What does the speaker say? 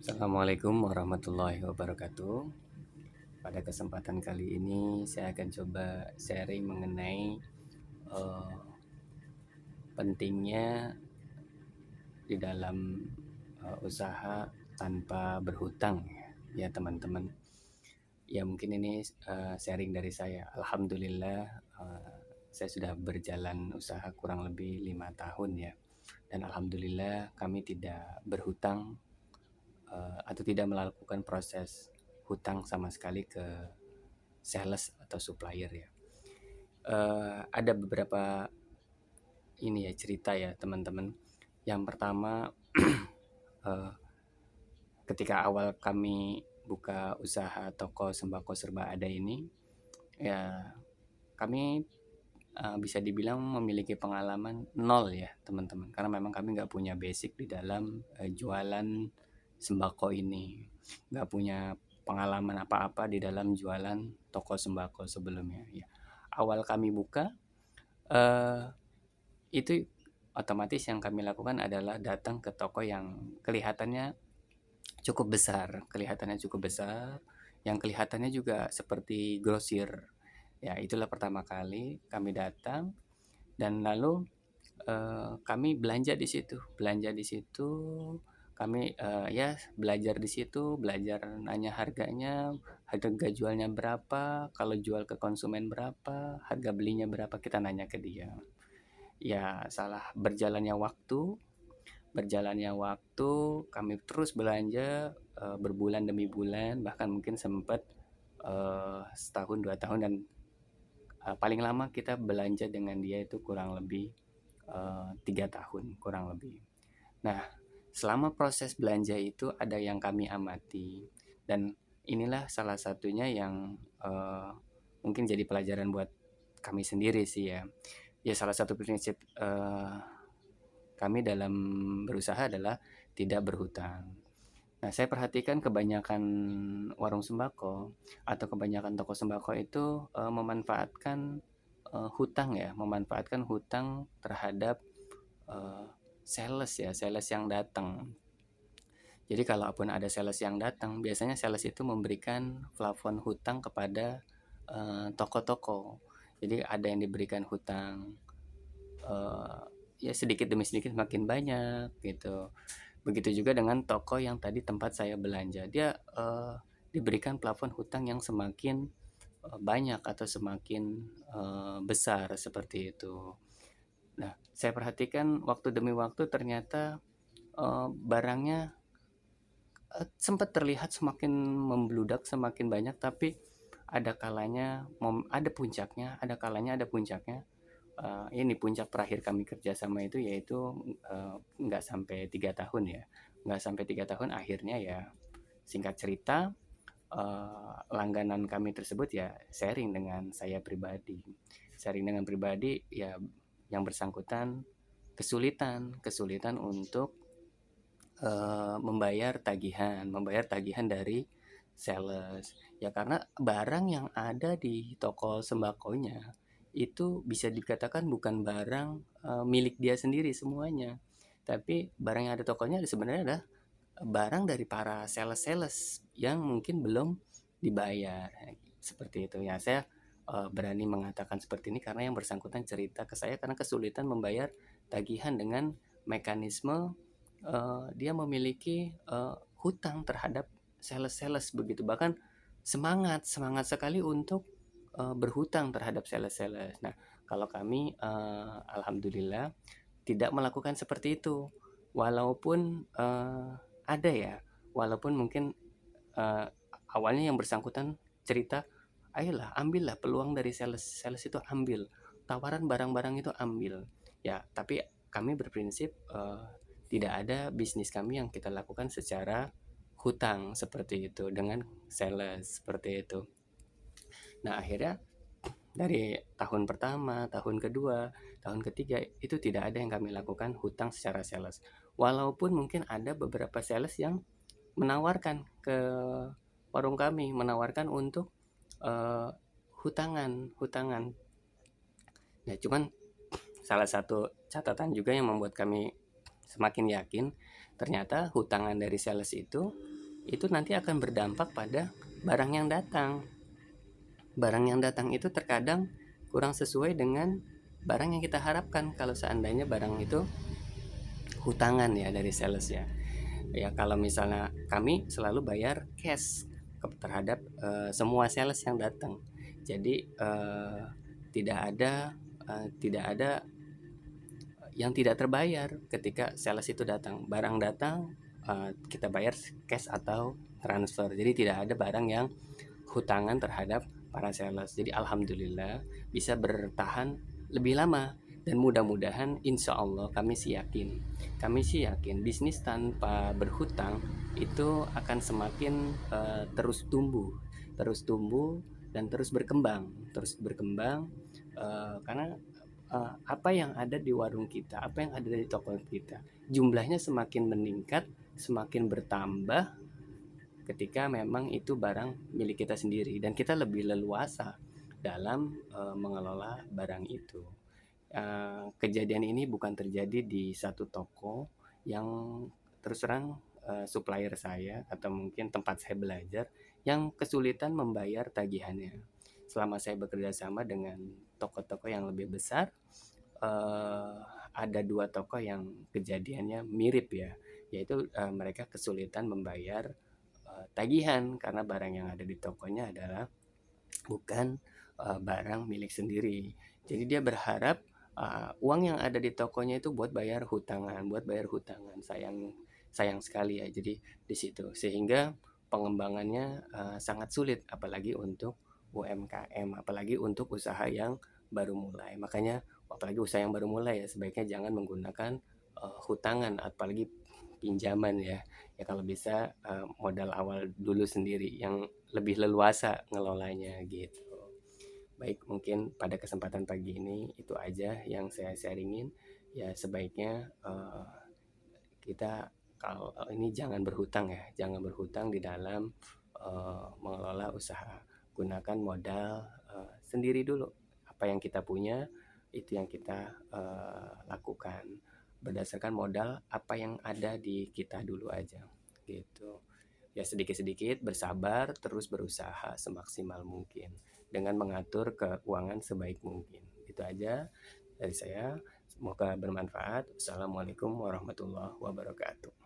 Assalamualaikum warahmatullahi wabarakatuh. Pada kesempatan kali ini saya akan coba sharing mengenai eh, pentingnya di dalam usaha tanpa berhutang ya teman-teman. Ya mungkin ini sharing dari saya. Alhamdulillah saya sudah berjalan usaha kurang lebih 5 tahun ya. Dan alhamdulillah kami tidak berhutang atau tidak melakukan proses hutang sama sekali ke sales atau supplier ya. Ada beberapa ini ya cerita ya teman-teman. Yang pertama eh, ketika awal kami buka usaha toko sembako serba ada ini, ya kami bisa dibilang memiliki pengalaman nol ya teman-teman. Karena memang kami nggak punya basic di dalam jualan sembako ini, nggak punya pengalaman apa-apa di dalam jualan toko sembako sebelumnya. Ya. Awal kami buka eh, itu otomatis yang kami lakukan adalah datang ke toko yang kelihatannya cukup besar, yang kelihatannya juga seperti grosir. Ya, itulah pertama kali kami datang dan lalu kami belanja di situ, kami ya belajar di situ, belajar nanya harganya, harga jualnya berapa, kalau jual ke konsumen berapa, harga belinya berapa, kita nanya ke dia. Ya, berjalannya waktu kami terus belanja berbulan demi bulan, bahkan mungkin sempat setahun 2 tahun, dan paling lama kita belanja dengan dia itu kurang lebih 3 tahun kurang lebih. Nah, selama proses belanja itu ada yang kami amati, dan inilah salah satunya yang mungkin jadi pelajaran buat kami sendiri sih ya. Ya, salah satu prinsip kami dalam berusaha adalah tidak berhutang. Nah, saya perhatikan kebanyakan warung sembako atau kebanyakan toko sembako itu memanfaatkan hutang terhadap eh, sales yang datang. Jadi kalaupun ada sales yang datang, biasanya sales itu memberikan plafon hutang kepada toko-toko. Jadi ada yang diberikan hutang eh, ya sedikit demi sedikit makin banyak gitu. Begitu juga dengan toko yang tadi tempat saya belanja. Dia diberikan plafon hutang yang semakin banyak atau semakin besar seperti itu. Nah, saya perhatikan waktu demi waktu ternyata barangnya sempat terlihat semakin membludak, semakin banyak, tapi ada puncaknya. Ini puncak terakhir kami kerjasama itu yaitu nggak sampai 3 tahun ya, nggak sampai 3 tahun. Akhirnya ya singkat cerita, langganan kami tersebut ya sharing dengan pribadi ya, yang bersangkutan kesulitan untuk membayar tagihan dari sales ya, karena barang yang ada di toko sembakonya itu bisa dikatakan bukan barang milik dia sendiri semuanya, tapi barang yang ada tokonya sebenarnya adalah barang dari para sales-sales yang mungkin belum dibayar seperti itu ya. Saya berani mengatakan seperti ini karena yang bersangkutan cerita ke saya karena kesulitan membayar tagihan dengan mekanisme dia memiliki hutang terhadap sales-sales begitu, bahkan semangat semangat sekali untuk berhutang terhadap sales-sales. Nah, kalau kami alhamdulillah tidak melakukan seperti itu, walaupun ada ya, walaupun mungkin eh, awalnya yang bersangkutan cerita, ayolah ambillah peluang dari sales sales itu, ambil tawaran barang-barang itu, ambil ya. Tapi kami berprinsip tidak ada bisnis kami yang kita lakukan secara hutang seperti itu dengan sales seperti itu. Nah, akhirnya dari tahun pertama, tahun kedua, tahun ketiga itu tidak ada yang kami lakukan hutang secara sales. Walaupun mungkin ada beberapa sales yang menawarkan ke warung kami, menawarkan untuk uh, hutangan. Ya, cuman salah satu catatan juga yang membuat kami semakin yakin ternyata hutangan dari sales itu itu nanti akan berdampak pada barang yang datang. Barang yang datang itu terkadang kurang sesuai dengan barang yang kita harapkan kalau seandainya barang itu hutangan ya dari sales ya. Ya kalau misalnya kami selalu bayar cash terhadap semua sales yang datang. Jadi tidak ada yang tidak terbayar ketika sales itu datang. Barang datang, kita bayar cash atau transfer. Jadi tidak ada barang yang hutangan terhadap para sales. Jadi alhamdulillah bisa bertahan lebih lama, dan mudah-mudahan insya Allah kami sih yakin bisnis tanpa berhutang itu akan semakin terus tumbuh dan terus berkembang karena apa yang ada di warung kita, apa yang ada di toko kita, jumlahnya semakin meningkat, semakin bertambah ketika memang itu barang milik kita sendiri dan kita lebih leluasa dalam mengelola barang itu. Kejadian ini bukan terjadi di satu toko yang terus terang supplier saya atau mungkin tempat saya belajar yang kesulitan membayar tagihannya. Selama saya bekerja sama dengan toko-toko yang lebih besar, eh, ada dua toko yang kejadiannya mirip ya, yaitu mereka kesulitan membayar tagihan karena barang yang ada di tokonya adalah bukan barang milik sendiri. Jadi dia berharap uang yang ada di tokonya itu buat bayar hutangan. Sayang sayang sekali ya. Jadi di situ sehingga pengembangannya sangat sulit apalagi untuk UMKM, apalagi untuk usaha yang baru mulai. Makanya apalagi usaha yang baru mulai ya sebaiknya jangan menggunakan hutangan apalagi pinjaman ya. Ya kalau bisa modal awal dulu sendiri yang lebih leluasa ngelolanya gitu. Baik, mungkin pada kesempatan pagi ini itu aja yang saya sharingin. Ya sebaiknya kita kalau ini jangan berhutang ya, jangan berhutang di dalam mengelola usaha. Gunakan modal sendiri dulu. Apa yang kita punya itu yang kita lakukan berdasarkan modal apa yang ada di kita dulu aja gitu. Ya sedikit-sedikit bersabar terus berusaha semaksimal mungkin dengan mengatur keuangan sebaik mungkin. Itu aja dari saya. Semoga bermanfaat. Assalamualaikum warahmatullahi wabarakatuh.